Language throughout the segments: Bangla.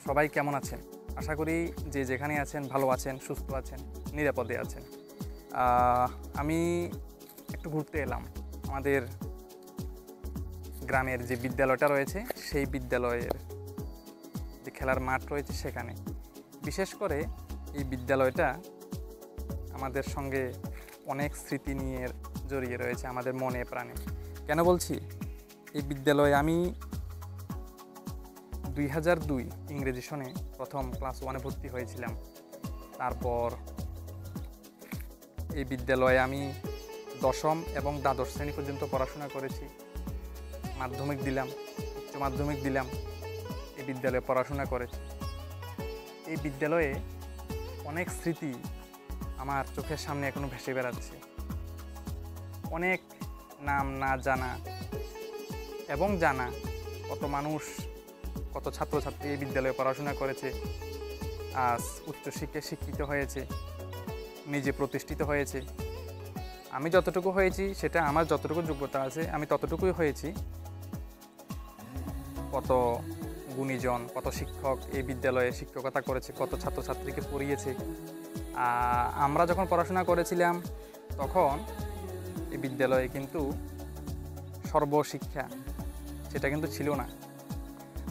সবাই কেমন আছেন? আশা করি যে যেখানে আছেন ভালো আছেন, সুস্থ আছেন, নিরাপদে আছেন। আমি একটু ঘুরতে এলাম আমাদের গ্রামের যে বিদ্যালয়টা রয়েছে সেই বিদ্যালয়ের যে খেলার মাঠ রয়েছে সেখানে। বিশেষ করে এই বিদ্যালয়টা আমাদের সঙ্গে অনেক স্মৃতি নিয়ে জড়িয়ে রয়েছে আমাদের মনে প্রাণে। কেন বলছি? এই বিদ্যালয়ে আমি 2002 ইংরেজি সনে প্রথম ক্লাস 1-এ ভর্তি হয়েছিলাম। তারপর এই বিদ্যালয়ে আমি দশম এবং দ্বাদশ শ্রেণী পর্যন্ত পড়াশোনা করেছি। মাধ্যমিক দিলাম, উচ্চ মাধ্যমিক দিলাম, এই বিদ্যালয়ে পড়াশোনা করেছি। এই বিদ্যালয়ে অনেক স্মৃতি আমার চোখের সামনে এখনো ভেসে বেড়াচ্ছে। অনেক নাম না জানা এবং জানা কত মানুষ, কত ছাত্রছাত্রী এই বিদ্যালয়ে পড়াশোনা করেছে, আজ উচ্চশিক্ষায় শিক্ষিত হয়েছে, নিজে প্রতিষ্ঠিত হয়েছে। আমি যতটুকু হয়েছি সেটা আমার যতটুকু যোগ্যতা আছে আমি ততটুকুই হয়েছি। কত গুণীজন, কত শিক্ষক এই বিদ্যালয়ে শিক্ষকতা করেছে, কত ছাত্রছাত্রীকে পড়িয়েছে। আমরা যখন পড়াশোনা করেছিলাম তখন এই বিদ্যালয়ে কিন্তু সর্বশিক্ষা সেটা কিন্তু ছিল না।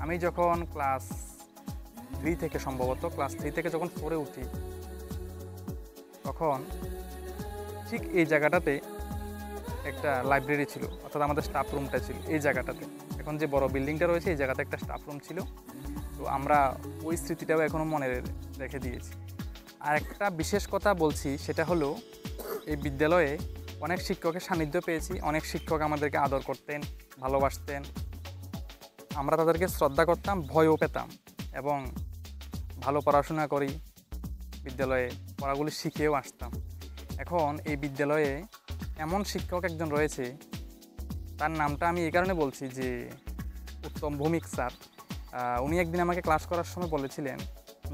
আমি যখন ক্লাস 3 থেকে সম্ভবত ক্লাস 3 থেকে যখন 4-এ উঠি তখন ঠিক এই জায়গাটাতে একটা লাইব্রেরি ছিল, অর্থাৎ আমাদের স্টাফ রুমটা ছিল এই জায়গাটাতে। এখন যে বড় বিল্ডিংটা রয়েছে এই জায়গাতে একটা স্টাফ রুম ছিল। তো আমরা ওই স্মৃতিটাও এখনও মনে রেখে দিয়েছি। আর একটা বিশেষ কথা বলছি, সেটা হলো এই বিদ্যালয়ে অনেক শিক্ষকের সান্নিধ্য পেয়েছি। অনেক শিক্ষক আমাদেরকে আদর করতেন, ভালোবাসতেন। আমরা তাদেরকে শ্রদ্ধা করতাম, ভয়ও পেতাম এবং ভালো পড়াশোনা করি, বিদ্যালয়ে পড়াগুলি শিখেও আসতাম। এখন এই বিদ্যালয়ে এমন শিক্ষক একজন রয়েছে, তার নামটা আমি এই কারণে বলছি যে উত্তম ভৌমিক স্যার। উনি একদিন আমাকে ক্লাস করার সময় বলেছিলেন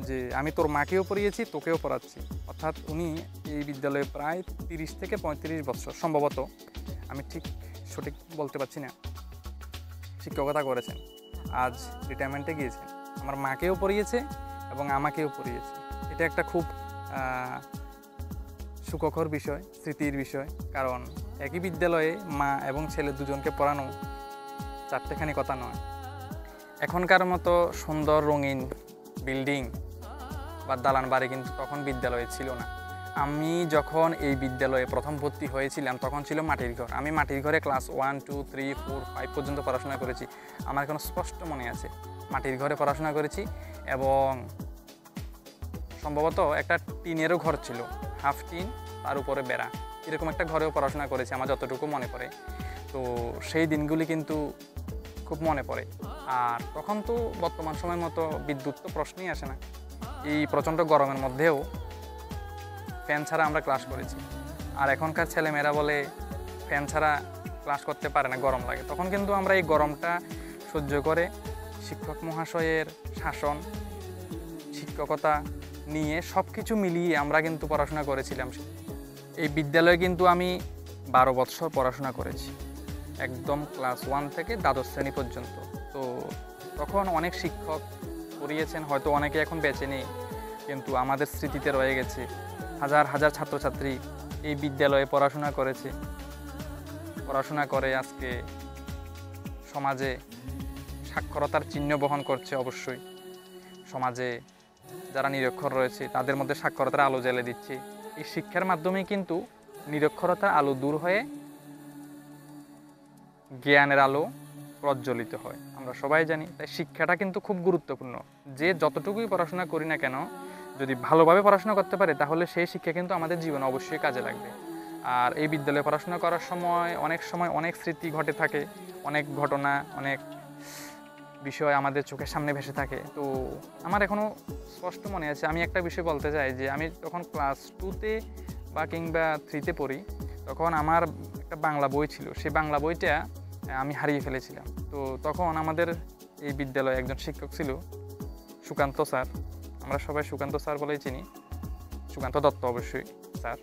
যে আমি তোর মাকেও পড়িয়েছি, তোকেও পড়াচ্ছি। অর্থাৎ উনি এই বিদ্যালয়ে প্রায় 30 থেকে 35 বছর সম্ভবত, আমি ঠিক সঠিক বলতে পারছি না, শিক্ষকতা করেছেন। আজ রিটায়ারমেন্টে গিয়েছেন। আমার মাকেও পড়িয়েছে এবং আমাকেও পড়িয়েছে। এটা একটা খুব সুখকর বিষয়, স্মৃতির বিষয়। কারণ একই বিদ্যালয়ে মা এবং ছেলে দুজনকে পড়ানো চারটেখানি কথা নয়। এখনকার মতো সুন্দর রঙিন বিল্ডিং বা দালান বাড়ি কিন্তু তখন বিদ্যালয়ে ছিল না। আমি যখন এই বিদ্যালয়ে প্রথম ভর্তি হয়েছিলাম তখন ছিল মাটির ঘর। আমি মাটির ঘরে ক্লাস 1, 2, 3, 4, 5 পর্যন্ত পড়াশোনা করেছি। আমার এখন স্পষ্ট মনে আছে মাটির ঘরে পড়াশোনা করেছি এবং সম্ভবত একটা টিনেরও ঘর ছিল, হাফ টিন, তার উপরে বেড়া, এরকম একটা ঘরেও পড়াশোনা করেছি আমার যতটুকু মনে পড়ে। তো সেই দিনগুলি কিন্তু খুব মনে পড়ে। আর তখন তো বর্তমান সময়ের মতো বিদ্যুৎ তো প্রশ্নই আসে না। এই প্রচণ্ড গরমের মধ্যেও ফ্যান ছাড়া আমরা ক্লাস করেছি। আর এখনকার ছেলেমেয়েরা বলে ফ্যান ছাড়া ক্লাস করতে পারে না, গরম লাগে। তখন কিন্তু আমরা এই গরমটা সহ্য করে শিক্ষক মহাশয়ের শাসন, শিক্ষকতা নিয়ে সব কিছু মিলিয়ে আমরা কিন্তু পড়াশোনা করেছিলাম। এই বিদ্যালয়ে কিন্তু আমি 12 বছর পড়াশোনা করেছি, একদম ক্লাস 1 থেকে দ্বাদশ শ্রেণী পর্যন্ত। তো তখন অনেক শিক্ষক পড়িয়েছেন, হয়তো অনেকে এখন বেঁচে নেই, কিন্তু আমাদের স্মৃতিতে রয়ে গেছে। হাজার হাজার ছাত্রছাত্রী এই বিদ্যালয়ে পড়াশোনা করেছে, পড়াশোনা করে আজকে সমাজে সাক্ষরতার চিহ্ন বহন করছে। অবশ্যই সমাজে যারা নিরক্ষর রয়েছে তাদের মধ্যে সাক্ষরতার আলো জ্বেলে দিচ্ছে। এই শিক্ষার মাধ্যমে কিন্তু নিরক্ষরতার আলো দূর হয়ে জ্ঞানের আলো প্রজ্বলিত হয়, আমরা সবাই জানি। তাই শিক্ষাটা কিন্তু খুব গুরুত্বপূর্ণ। যে যতটুকুই পড়াশোনা করি না কেন, যদি ভালোভাবে পড়াশোনা করতে পারে তাহলে সেই শিক্ষা কিন্তু আমাদের জীবনে অবশ্যই কাজে লাগবে। আর এই বিদ্যালয়ে পড়াশোনা করার সময় অনেক স্মৃতি ঘটে থাকে, অনেক ঘটনা, অনেক বিষয় আমাদের চোখের সামনে ভেসে থাকে। তো আমার এখনও স্পষ্ট মনে আছে। আমি একটা বিষয় বলতে চাই যে আমি তখন ক্লাস 2-তে বা কিংবা 3-তে পড়ি, তখন আমার একটা বাংলা বই ছিল। সেই বাংলা বইটা আমি হারিয়ে ফেলেছিলাম। তো তখন আমাদের এই বিদ্যালয়ে একজন শিক্ষক ছিল, সুকান্ত স্যার। আমরা সবাই সুকান্ত স্যার বলেই চিনি, সুকান্ত দত্ত অবশ্যই স্যার।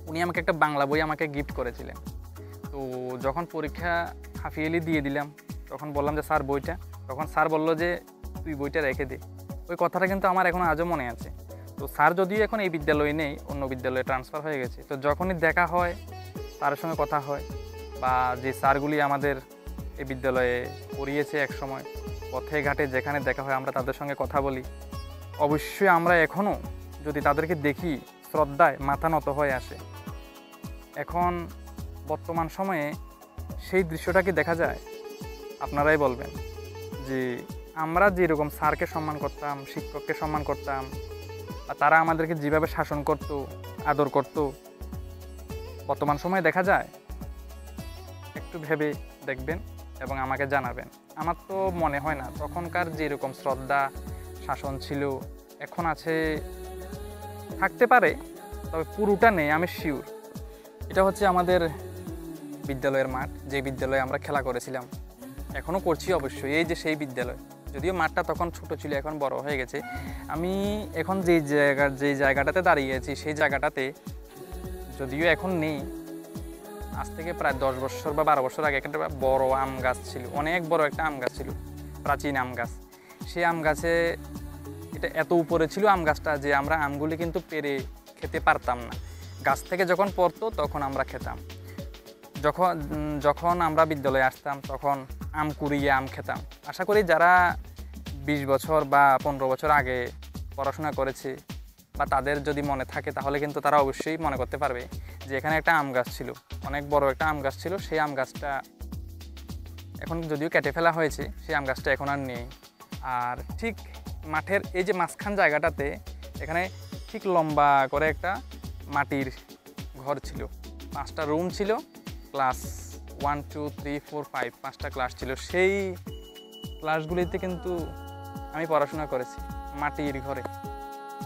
উনি আমাকে একটা বাংলা বই আমাকে গিফট করেছিলেন। তো যখন পরীক্ষা হাফ ইয়ারলি দিয়ে দিলাম তখন বললাম যে স্যার বইটা, তখন স্যার বলল যে তুই বইটা রেখে দে। ওই কথাটা কিন্তু আমার এখন আজও মনে আছে। তো স্যার যদিও এখন এই বিদ্যালয়ে নেই, অন্য বিদ্যালয়ে ট্রান্সফার হয়ে গেছে, তো যখনই দেখা হয় তার সঙ্গে কথা হয়, বা যে স্যারগুলি আমাদের এই বিদ্যালয়ে পড়িয়েছে একসময়, পথে ঘাটে যেখানে দেখা হয় আমরা তাদের সঙ্গে কথা বলি। অবশ্যই আমরা এখনও যদি তাদেরকে দেখি শ্রদ্ধায় মাথা নত হয়ে আসে। এখন বর্তমান সময়ে সেই দৃশ্যটা কি দেখা যায়? আপনারাই বলবেন যে আমরা যেরকম স্যারকে সম্মান করতাম, শিক্ষককে সম্মান করতাম, আর তারা আমাদেরকে যেভাবে শাসন করত, আদর করত, বর্তমান সময়ে দেখা যায়? একটু ভেবে দেখবেন এবং আমাকে জানাবেন। আমার তো মনে হয় না তখনকার যেরকম শ্রদ্ধা শাসন ছিল এখন আছে। থাকতে পারে, তবে পুরোটা নেই, আমি শিওর। এটা হচ্ছে আমাদের বিদ্যালয়ের মাঠ, যে বিদ্যালয়ে আমরা খেলা করেছিলাম, এখনও করছি অবশ্যই। এই যে সেই বিদ্যালয়, যদিও মাঠটা তখন ছোট ছিল, এখন বড় হয়ে গেছে। আমি এখন যেই জায়গাটাতে দাঁড়িয়ে আছি সেই জায়গাটাতে যদিও এখন নেই, আজ থেকে প্রায় 10 বছর বা 12 বছর আগে একটা বড় আম গাছ ছিল, অনেক বড় একটা আম গাছ ছিল, প্রাচীন আম গাছ। সেই আম গাছে এটা এত উপরে ছিল আম গাছটা যে আমরা আমগুলি কিন্তু পেরে খেতে পারতাম না। গাছ থেকে যখন পড়তো তখন আমরা খেতাম। যখন আমরা বিদ্যালয়ে আসতাম তখন আম কুড়িয়ে আম খেতাম। আশা করি যারা 20 বছর বা 15 বছর আগে পড়াশোনা করেছে বা তাদের যদি মনে থাকে তাহলে কিন্তু তারা অবশ্যই মনে করতে পারবে যে এখানে একটা আম গাছ ছিল, অনেক বড় একটা আম গাছ ছিল। সেই আম গাছটা এখন যদিও কেটে ফেলা হয়েছে, সেই আম গাছটা এখন আর নেই। আর ঠিক মাঠের এই যে মাঝখান জায়গাটাতে এখানে ঠিক লম্বা করে একটা মাটির ঘর ছিল, 5টা রুম ছিল, ক্লাস 1 2 3 4 5 5টা ক্লাস ছিল। সেই ক্লাসগুলিতে কিন্তু আমি পড়াশোনা করেছি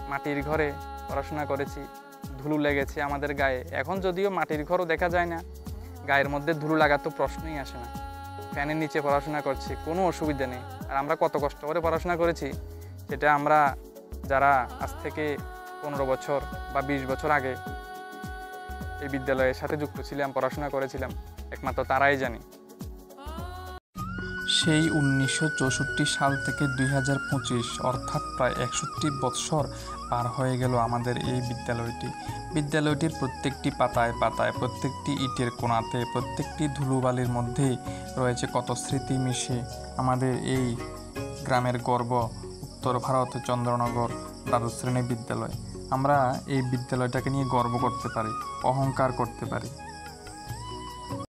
মাটির ঘরে পড়াশোনা করেছি। ধুলো লেগেছে আমাদের গায়ে। এখন যদিও মাটির ঘরও দেখা যায় না, গায়ের মধ্যে ধুলো লাগার তো প্রশ্নই আসে না। ফ্যানের নিচে পড়াশোনা করছি, কোনো অসুবিধা নেই। আর আমরা কত কষ্ট করে পড়াশোনা করেছি সেটা আমরা যারা আজ থেকে 15 বছর বা 20 বছর আগে এই বিদ্যালয়ের সাথে যুক্ত ছিলাম, পড়াশোনা করেছিলাম, একমাত্র তারাই জানি। সেই 1964 সাল থেকে 2025 অর্থাৎ প্রায় 61 বৎসর পার হয়ে গেল আমাদের এই বিদ্যালয়টির প্রত্যেকটি পাতায় পাতায়, প্রত্যেকটি ইটের কোণাতে, প্রত্যেকটি ধুলোবালির মধ্যেই রয়েছে কত স্মৃতি মিশে আমাদের এই গ্রামের গর্ব উত্তর ভারত চন্দ্রনগর দ্বাদশ শ্রেণী বিদ্যালয়। আমরা এই বিদ্যালয়টাকে নিয়ে গর্ব করতে পারি, অহংকার করতে পারি।